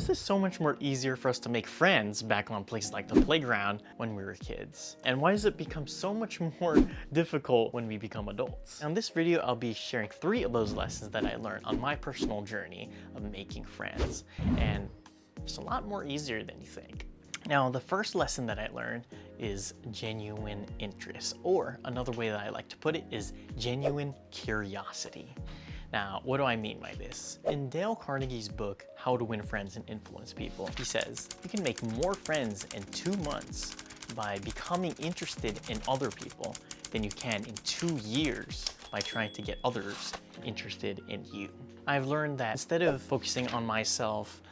is it so much more easier for us to make friends back on places like the playground when we were kids? And why does it become so much more difficult when we become adults? In this video, I'll be sharing 3 of those lessons that I learned on my personal journey of making friends. And it's a lot more easier than you think. Now, the first lesson that I learned is genuine interest, or another way that I like to put it is genuine curiosity. Now, what do I mean by this? In Dale Carnegie's book, How to Win Friends and Influence People, he says, you can make more friends in 2 months by becoming interested in other people than you can in 2 years by trying to get others interested in you. I've learned that instead of focusing on myself,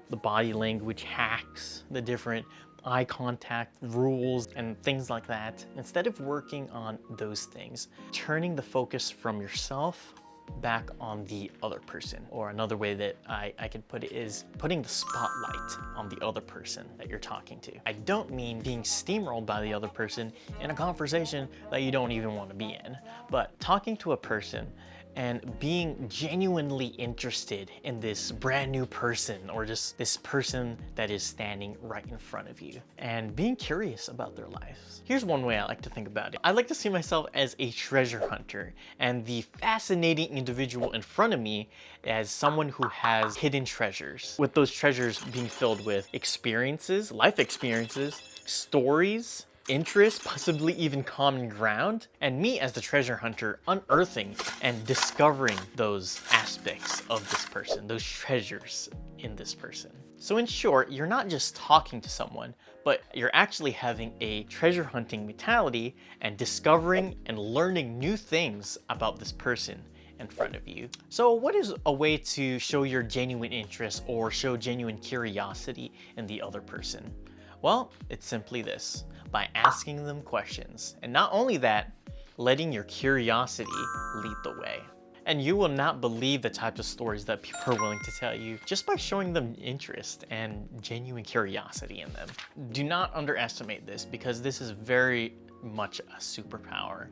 the body language hacks, the different eye contact rules and things like that, instead of working on those things, turning the focus from yourself back on the other person. Or another way that I can put it is putting the spotlight on the other person that you're talking to. I don't mean being steamrolled by the other person in a conversation that you don't even want to be in, but talking to a person and being genuinely interested in this brand new person, or just this person that is standing right in front of you, and being curious about their lives. Here's one way I like to think about it. I like to see myself as a treasure hunter, and the fascinating individual in front of me as someone who has hidden treasures, with those treasures being filled with experiences, life experiences, stories, interests, possibly even common ground, and me as the treasure hunter unearthing and discovering those aspects of this person, those treasures in this person. So in short, you're not just talking to someone, but you're actually having a treasure hunting mentality and discovering and learning new things about this person in front of you. So what is a way to show your genuine interest or show genuine curiosity in the other person? Well, it's simply this: by asking them questions. And not only that, letting your curiosity lead the way. And you will not believe the types of stories that people are willing to tell you just by showing them interest and genuine curiosity in them. Do not underestimate this, because this is very much a superpower.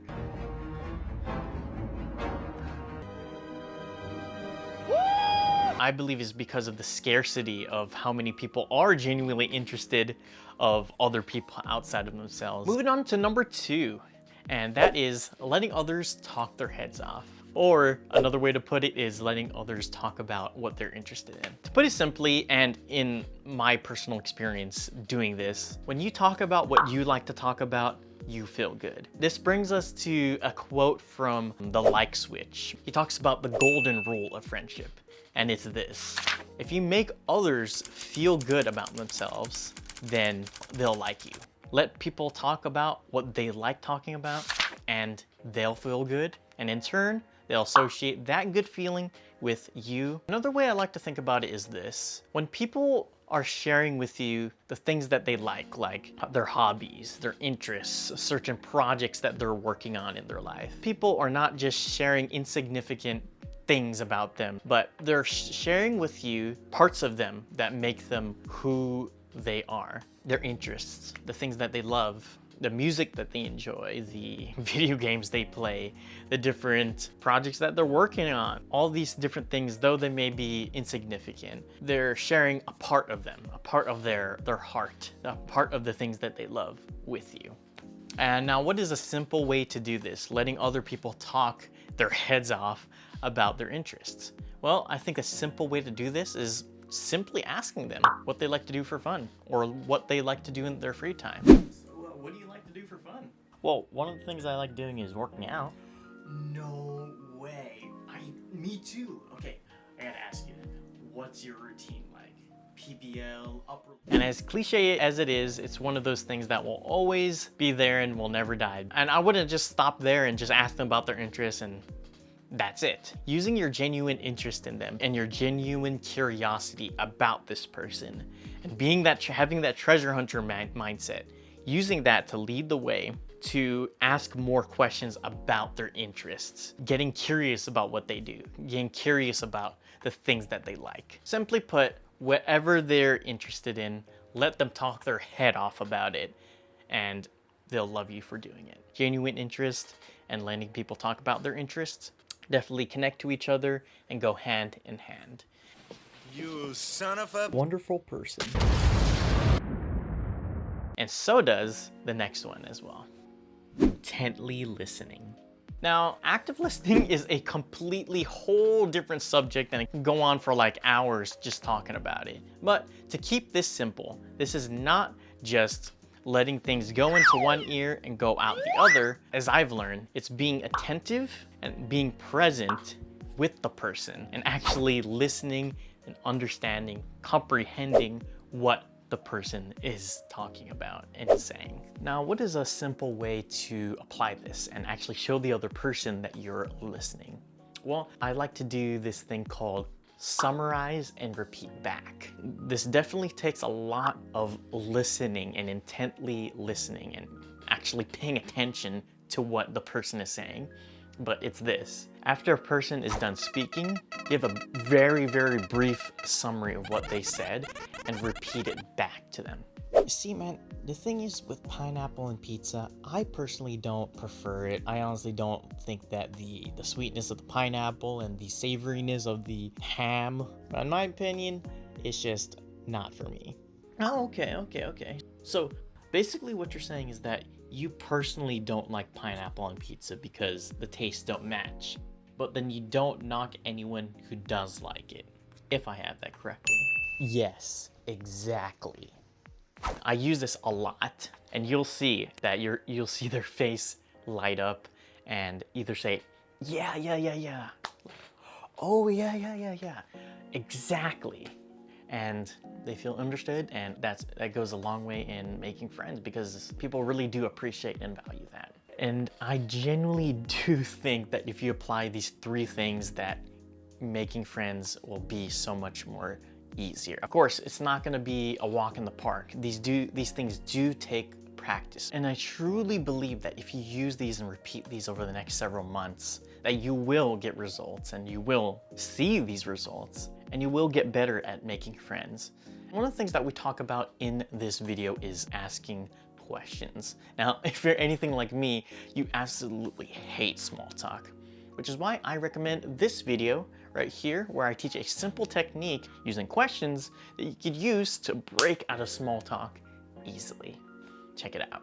I believe is because of the scarcity of how many people are genuinely interested of other people outside of themselves. Moving on to number 2, and that is letting others talk their heads off. Or another way to put it is letting others talk about what they're interested in. To put it simply, and in my personal experience doing this, when you talk about what you like to talk about, you feel good. This brings us to a quote from The Like Switch. He talks about the golden rule of friendship, and it's this: if you make others feel good about themselves, then they'll like you. Let people talk about what they like talking about, and they'll feel good, and in turn, they'll associate that good feeling with you. Another way I like to think about it is this: when people are sharing with you the things that they like their hobbies, their interests, certain projects that they're working on in their life, people are not just sharing insignificant things about them, but they're sharing with you parts of them that make them who they are, their interests, the things that they love, the music that they enjoy, the video games they play, the different projects that they're working on. All these different things, though they may be insignificant, they're sharing a part of them, a part of their heart, a part of the things that they love with you. And now, what is a simple way to do this, letting other people talk their heads off about their interests? Well, I think a simple way to do this is simply asking them what they like to do for fun, or what they like to do in their free time. What do you like to do for fun? Well, one of the things I like doing is working out. No way. Me too. Okay, I gotta ask you, what's your routine like? PBL, upper... And as cliche as it is, it's one of those things that will always be there and will never die. And I wouldn't just stop there and just ask them about their interests and that's it. Using your genuine interest in them and your genuine curiosity about this person, and having that treasure hunter mindset, using that to lead the way to ask more questions about their interests, getting curious about what they do, getting curious about the things that they like. Simply put, whatever they're interested in, let them talk their head off about it, and they'll love you for doing it. Genuine interest and letting people talk about their interests definitely connect to each other and go hand in hand. You son of a... wonderful person. And so does the next one as well. Intently listening. Now, active listening is a completely whole different subject and it can go on for like hours just talking about it. But to keep this simple, this is not just letting things go into one ear and go out the other. As I've learned, it's being attentive and being present with the person and actually listening and understanding, comprehending what the person is talking about and saying. Now, what is a simple way to apply this and actually show the other person that you're listening? Well, I like to do this thing called summarize and repeat back. This definitely takes a lot of listening and intently listening and actually paying attention to what the person is saying. But it's this. After a person is done speaking, give a very, very brief summary of what they said and repeat it back to them. You see, man, the thing is with pineapple and pizza, I personally don't prefer it. I honestly don't think that the sweetness of the pineapple and the savoriness of the ham, in my opinion, it's just not for me. Oh, okay. So basically what you're saying is that you personally don't like pineapple on pizza because the tastes don't match, but then you don't knock anyone who does like it, if I have that correctly. Yes, exactly. I use this a lot, and you'll see that you'll see their face light up and either say, yeah. Oh, yeah. Exactly. And they feel understood, and that goes a long way in making friends because people really do appreciate and value that. And I genuinely do think that if you apply these 3 things, that making friends will be so much more easier. Of course, it's not going to be a walk in the park. These things do take practice. And I truly believe that if you use these and repeat these over the next several months, that you will get results and you will see these results and you will get better at making friends. One of the things that we talk about in this video is asking questions. Now, if you're anything like me, you absolutely hate small talk, which is why I recommend this video right here, where I teach a simple technique using questions that you could use to break out of small talk easily. Check it out.